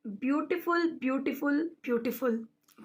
Beautiful, beautiful, beautiful.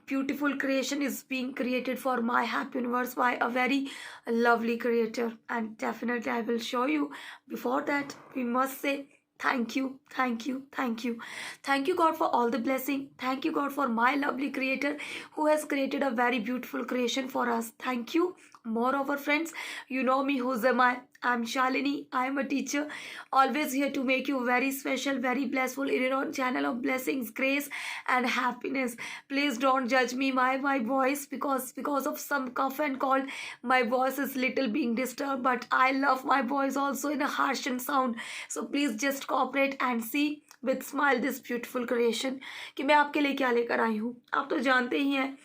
Beautiful creation is being created for my happy universe by a very lovely creator, and definitely I will show you. Before that, we must say thank you, thank you, thank you. Thank you, God, for all the blessing. Thank you, God, for my lovely creator who has created a very beautiful creation for us. Thank you. Moreover, friends, you know me, who's am I? I'm Shalini. I am a teacher, always here to make you very special, very blissful in your own channel of blessings, grace, and happiness. Please don't judge me by my voice, because of some cough and cold, my voice is little being disturbed. But I love my voice also in a harsh and sound. So please just cooperate and see with smile this beautiful creation कि मैं आपके लिए क्या लेकर आई हूँ. आप तो जानते ही हैं,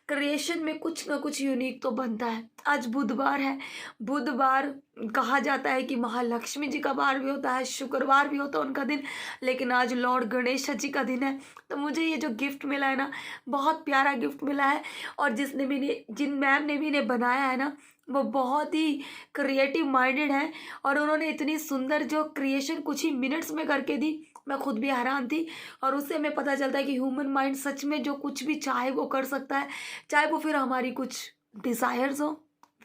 क्रिएशन में कुछ ना कुछ यूनिक तो बनता है. आज बुधवार है. बुधवार कहा जाता है कि महालक्ष्मी जी का बार भी होता है, शुक्रवार भी होता है उनका दिन, लेकिन आज लॉर्ड गणेश जी का दिन है. तो मुझे ये जो गिफ्ट मिला है ना, बहुत प्यारा गिफ्ट मिला है. और जिन मैम ने भी इन्हें बनाया है ना, वो बहुत ही क्रिएटिव माइंडेड है. और उन्होंने इतनी सुंदर जो क्रिएशन कुछ ही मिनट्स में करके दी, मैं खुद भी हैरान थी. और उससे हमें पता चलता है कि ह्यूमन माइंड सच में जो कुछ भी चाहे वो कर सकता है, चाहे वो फिर हमारी कुछ डिज़ायर्स हो.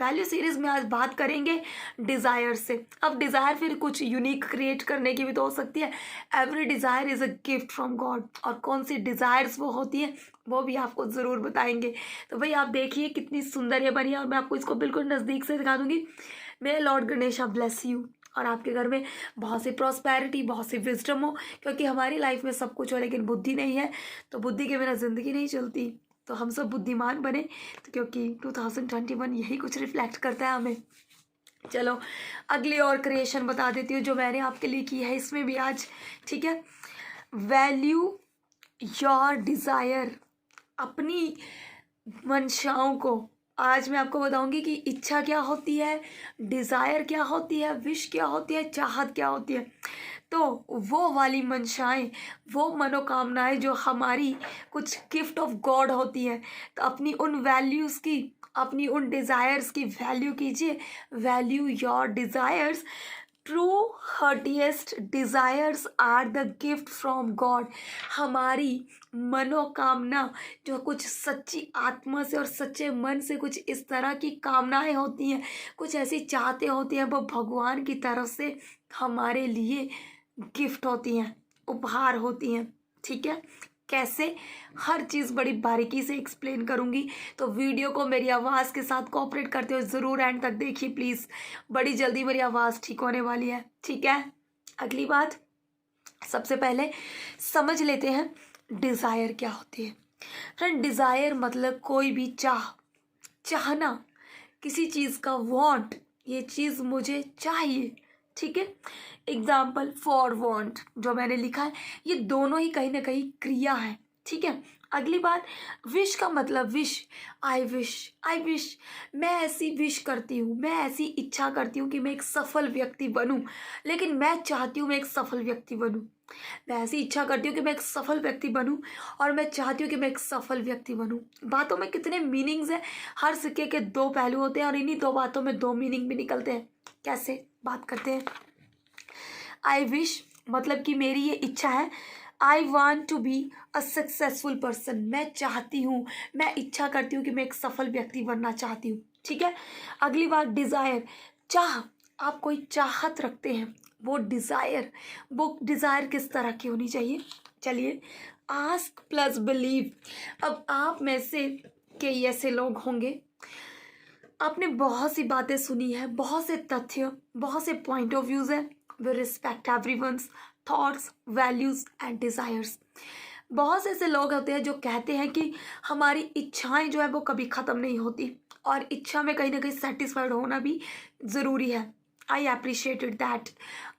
वैल्यू सीरीज में आज बात करेंगे डिज़ायर से. अब डिज़ायर फिर कुछ यूनिक क्रिएट करने की भी तो हो सकती है. Every desire is a gift from God. और कौन सी डिज़ायर्स वो होती हैं वो भी आपको ज़रूर बताएंगे. तो भाई आप देखिए कितनी सुंदर ये बनी है, और मैं आपको इसको बिल्कुल नज़दीक से दिखा दूंगी. My lord Ganesh bless you, और आपके घर में बहुत सी प्रॉस्पेरिटी, बहुत सी विजडम हो. क्योंकि हमारी लाइफ में सब कुछ हो लेकिन बुद्धि नहीं है, तो बुद्धि के बिना ज़िंदगी नहीं चलती. तो हम सब बुद्धिमान बने, तो क्योंकि 2021 यही कुछ रिफ्लेक्ट करता है हमें. चलो अगली और क्रिएशन बता देती हूँ जो मैंने आपके लिए की है इसमें भी आज. ठीक है, वैल्यू योर डिज़ायर. अपनी मंशाओं को आज मैं आपको बताऊंगी कि इच्छा क्या होती है, डिज़ायर क्या होती है, विश क्या होती है, चाहत क्या होती है. तो वो वाली मंशाएं, वो मनोकामनाएं जो हमारी कुछ गिफ्ट ऑफ गॉड होती हैं, तो अपनी उन वैल्यूज़ की, अपनी उन डिज़ायर्स की वैल्यू कीजिए. Value your desires. True heartiest desires are the gift from God. हमारी मनोकामना जो कुछ सच्ची आत्मा से और सच्चे मन से कुछ इस तरह की कामनाएं होती हैं, कुछ ऐसी चाहते होती हैं, वो भगवान की तरफ से हमारे लिए गिफ्ट होती हैं, उपहार होती हैं. ठीक है, कैसे, हर चीज़ बड़ी बारीकी से एक्सप्लेन करूँगी. तो वीडियो को मेरी आवाज़ के साथ कोऑपरेट करते हुए ज़रूर एंड तक देखिए प्लीज़. बड़ी जल्दी मेरी आवाज़ ठीक होने वाली है. ठीक है, अगली बात, सबसे पहले समझ लेते हैं डिज़ायर क्या होती है. फ्रेंड, डिज़ायर मतलब कोई भी चाहना, किसी चीज़ का वांट, ये चीज़ मुझे चाहिए. ठीक है, एग्जाम्पल फॉर वांट जो मैंने लिखा है, ये दोनों ही कहीं ना कहीं क्रिया है. ठीक है, अगली बात, विश का मतलब विश. आई विश, मैं ऐसी विश करती हूँ, मैं ऐसी इच्छा करती हूँ कि मैं एक सफल व्यक्ति बनूँ. लेकिन मैं चाहती हूँ मैं एक सफल व्यक्ति बनूँ. मैं ऐसी इच्छा करती हूँ कि मैं एक सफल व्यक्ति बनूँ, और मैं चाहती हूँ कि मैं एक सफल व्यक्ति बनूँ. बातों में कितने मीनिंग्स हैं. हर सिक्के के दो पहलू होते हैं, और इन्हीं दो बातों में दो मीनिंग भी निकलते हैं. कैसे, बात करते हैं. आई विश मतलब कि मेरी ये इच्छा है. I want to be a successful person. मैं चाहती हूँ, मैं इच्छा करती हूँ कि मैं एक सफल व्यक्ति बनना चाहती हूँ. ठीक है, अगली बात डिज़ायर. चाह, आप कोई चाहत रखते हैं, वो डिज़ायर किस तरह की होनी चाहिए. चलिए, आस्क प्लस बिलीव. अब आप में से कई ऐसे लोग होंगे, आपने बहुत सी बातें सुनी है, बहुत से तथ्य, बहुत से पॉइंट ऑफ व्यूज़ हैं. We respect everyone's thoughts, values and desires. बहुत से ऐसे लोग होते हैं जो कहते हैं कि हमारी इच्छाएं जो है वो कभी ख़त्म नहीं होती, और इच्छा में कहीं ना कहीं सेटिस्फाइड होना भी ज़रूरी है. I appreciated that.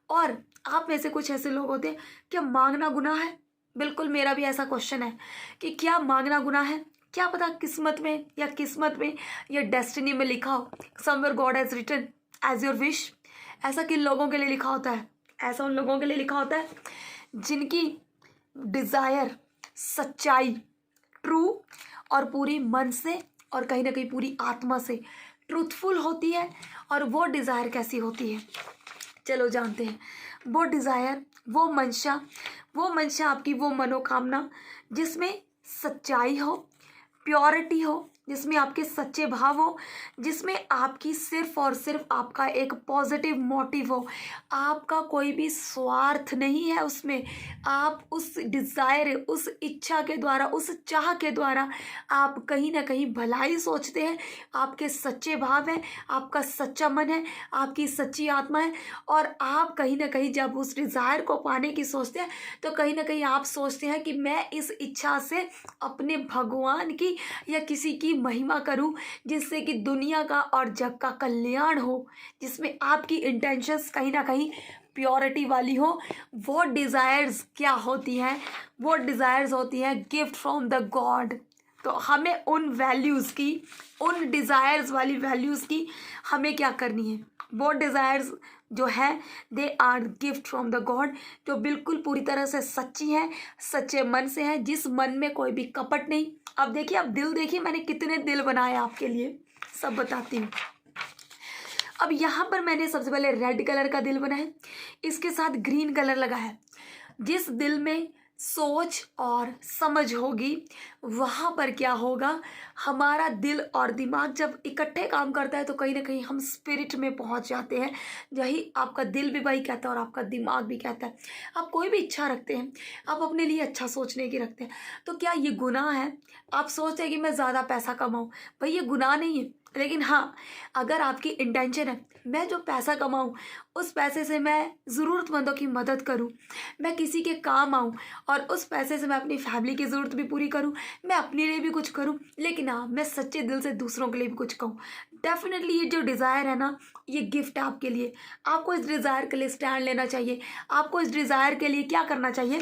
और आप में से कुछ ऐसे लोग होते हैं, क्या मांगना गुनाह है. बिल्कुल मेरा भी ऐसा क्वेश्चन है कि क्या मांगना गुनाह है. क्या पता किस्मत में या डेस्टिनी में लिखा हो, somewhere God has written as your wish. ऐसा किन लोगों के लिए लिखा होता है. ऐसा उन लोगों के लिए लिखा होता है जिनकी डिज़ायर सच्चाई, ट्रू और पूरी मन से और कहीं ना कहीं पूरी आत्मा से ट्रूथफुल होती है. और वो डिज़ायर कैसी होती है, चलो जानते हैं. वो डिज़ायर वो मंशा, वो मंशा आपकी, वो मनोकामना जिसमें सच्चाई हो, प्योरिटी हो, जिसमें आपके सच्चे भाव हो, जिसमें आपकी सिर्फ और सिर्फ आपका एक पॉजिटिव मोटिव हो, आपका कोई भी स्वार्थ नहीं है उसमें। आप उस डिज़ायर, उस इच्छा के द्वारा, उस चाह के द्वारा आप कहीं ना कहीं भलाई सोचते हैं, आपके सच्चे भाव हैं, आपका सच्चा मन है, आपकी सच्ची आत्मा है। और आप कहीं ना कहीं जब उस डिज़ायर को पाने की सोचते हैं तो कहीं ना कहीं आप सोचते हैं कि मैं इस इच्छा से अपने भगवान की या किसी की महिमा करूं, जिससे कि दुनिया का और जग का कल्याण हो, जिसमें आपकी इंटेंशंस कहीं ना कहीं प्योरिटी वाली हो। वो डिज़ायर्स क्या होती हैं? वो डिज़ायर्स होती हैं गिफ्ट फ्रॉम द गॉड। तो हमें उन वैल्यूज़ की, उन डिज़ायर्स वाली वैल्यूज़ की हमें क्या करनी है? वो डिज़ायर्स जो है they are gift from the God, जो बिल्कुल पूरी तरह से सच्ची हैं, सच्चे मन से हैं, जिस मन में कोई भी कपट नहीं। अब देखिए, अब दिल देखिए, मैंने कितने दिल बनाए आपके लिए, सब बताती हूँ। अब यहाँ पर मैंने सबसे पहले रेड कलर का दिल बनाया, इसके साथ ग्रीन कलर लगा है। जिस दिल में सोच और समझ होगी वहाँ पर क्या होगा, हमारा दिल और दिमाग जब इकट्ठे काम करता है तो कहीं ना कहीं हम स्पिरिट में पहुँच जाते हैं। यही आपका दिल भी वही कहता है और आपका दिमाग भी कहता है। आप कोई भी इच्छा रखते हैं, आप अपने लिए अच्छा सोचने की रखते हैं, तो क्या ये गुनाह है? आप सोचते हैं कि मैं ज़्यादा पैसा कमाऊँ, भाई ये गुनाह नहीं है। लेकिन हाँ, अगर आपकी इंटेंशन है मैं जो पैसा कमाऊँ उस पैसे से मैं ज़रूरतमंदों की मदद करूँ, मैं किसी के काम आऊँ और उस पैसे से मैं अपनी फैमिली की ज़रूरत भी पूरी करूँ, मैं अपने लिए भी कुछ करूँ, लेकिन हाँ मैं सच्चे दिल से दूसरों के लिए भी कुछ कहूँ, डेफिनेटली ये जो डिज़ायर है ना, ये गिफ्ट है आपके लिए। आपको इस डिज़ायर के लिए स्टैंड लेना चाहिए। आपको इस डिज़ायर के लिए क्या करना चाहिए?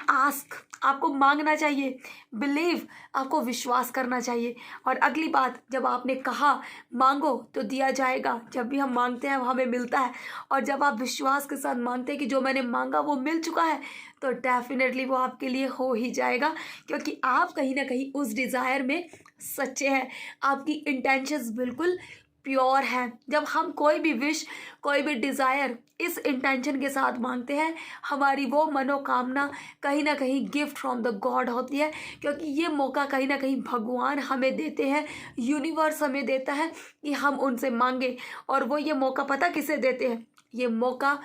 आस्क, आपको मांगना चाहिए। बिलीव, आपको विश्वास करना चाहिए। और अगली बात, जब आपने कहा मांगो तो दिया जाएगा, जब भी हम मांगते हैं वो हमें मिलता है। और जब आप विश्वास के साथ मांगते हैं कि जो मैंने मांगा वो मिल चुका है, तो डेफिनेटली वो आपके लिए हो ही जाएगा, क्योंकि आप कहीं ना कहीं उस डिज़ायर में सच्चे हैं। आपकी इंटेंशंस बिल्कुल प्योर है। जब हम कोई भी विश, कोई भी डिज़ायर इस इंटेंशन के साथ मांगते हैं, हमारी वो मनोकामना कहीं ना कहीं गिफ्ट फ्रॉम द गॉड होती है, क्योंकि ये मौका कहीं ना कहीं भगवान हमें देते हैं, यूनिवर्स हमें देता है कि हम उनसे मांगे। और वो ये मौका पता किसे देते हैं? ये मौका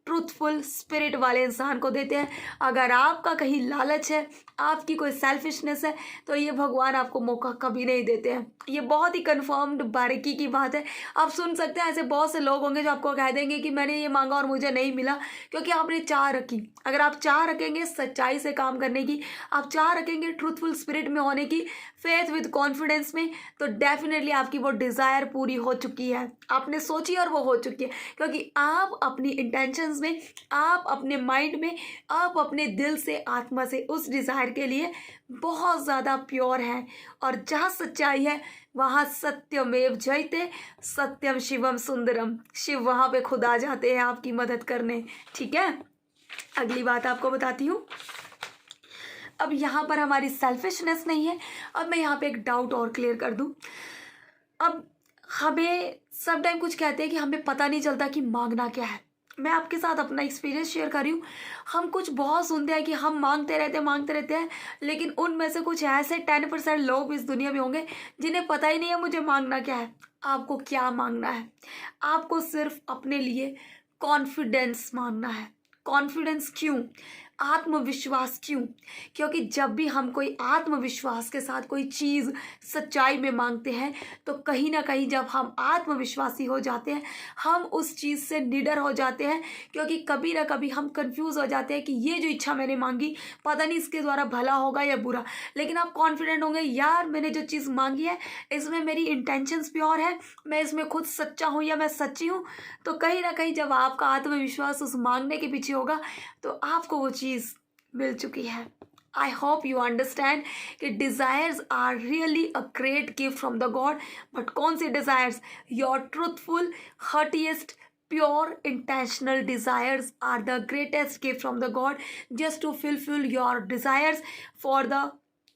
ट्रूथफुल स्पिरिट वाले इंसान को देते हैं। अगर आपका कहीं लालच है, आपकी कोई सेल्फिशनेस है, तो ये भगवान आपको मौका कभी नहीं देते हैं। ये बहुत ही कन्फर्म्ड बारीकी की बात है। आप सुन सकते हैं, ऐसे बहुत से लोग होंगे जो आपको कह देंगे कि मैंने ये मांगा और मुझे नहीं मिला, क्योंकि आपने चाह रखी। अगर आप चाह रखेंगे सच्चाई से काम करने की, आप चाह रखेंगे ट्रूथफुल स्पिरिट में होने की, फेथ विद कॉन्फिडेंस में, तो डेफिनेटली आपकी वो डिज़ायर पूरी हो चुकी है। आपने सोची और वो हो चुकी है, क्योंकि आप अपनी इंटेंशंस में, आप अपने माइंड में, आप अपने दिल से, आत्मा से उस डिज़ायर के लिए बहुत ज़्यादा प्योर हैं। और जहाँ सच्चाई है वहाँ सत्यमेव जयते, सत्यम शिवम सुंदरम, शिव वहाँ पे खुद आ जाते हैं आपकी मदद करने। ठीक है, अगली बात आपको बताती हूँ। अब यहाँ पर हमारी सेल्फिशनेस नहीं है। अब मैं यहाँ पे एक डाउट और क्लियर कर दूँ। अब हमें सब टाइम कुछ कहते हैं कि हमें पता नहीं चलता कि मांगना क्या है। मैं आपके साथ अपना एक्सपीरियंस शेयर कर रही हूँ। हम कुछ बहुत सुनते हैं कि हम मांगते रहते हैं, लेकिन उनमें से कुछ ऐसे 10% लोग इस दुनिया में होंगे जिन्हें पता ही नहीं है मुझे मांगना क्या है। आपको क्या मांगना है? आपको सिर्फ अपने लिए कॉन्फिडेंस मांगना है। कॉन्फिडेंस क्यों? आत्मविश्वास क्यों? क्योंकि जब भी हम कोई आत्मविश्वास के साथ कोई चीज़ सच्चाई में मांगते हैं, तो कहीं ना कहीं जब हम आत्मविश्वासी हो जाते हैं, हम उस चीज़ से निडर हो जाते हैं। क्योंकि कभी ना कभी हम कंफ्यूज हो जाते हैं कि ये जो इच्छा मैंने मांगी, पता नहीं इसके द्वारा भला होगा या बुरा। लेकिन आप कॉन्फिडेंट होंगे, यार मैंने जो चीज़ मांगी है इसमें मेरी इंटेंशंस प्योर है, मैं इसमें खुद सच्चा हूँ या मैं सच्ची हूँ। तो कहीं ना कहीं जब आपका आत्मविश्वास उस मांगने के पीछे होगा, तो आपको वो चीज़ मिल चुकी है। I hope you understand कि desires are really a great gift from the God. But कौन सी desires? Your truthful, heartiest, pure, intentional desires are the greatest gift from the God, just to fulfill your desires for the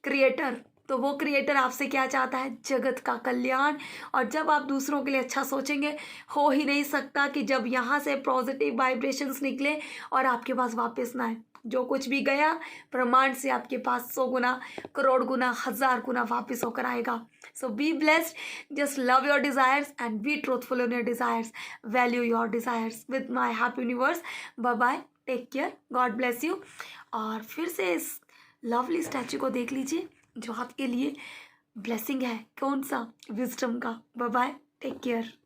Creator. तो वो creator आपसे क्या चाहता है? जगत का कल्याण। और जब आप दूसरों के लिए अच्छा सोचेंगे, हो ही नहीं सकता कि जब यहाँ से पॉजिटिव वाइब्रेशंस निकले और आपके पास वापस ना आए। जो कुछ भी गया ब्रह्मांड से आपके पास 100 गुना, करोड़ गुना, 1000 गुना वापस होकर आएगा। So be blessed, just love your desires and be truthful in your desires, value your desires with my happy universe. Bye bye, take care, God bless you. और फिर से इस लवली स्टैचू को देख लीजिए जो आपके लिए ब्लेसिंग है। कौन सा? विजडम का। Bye bye, take care.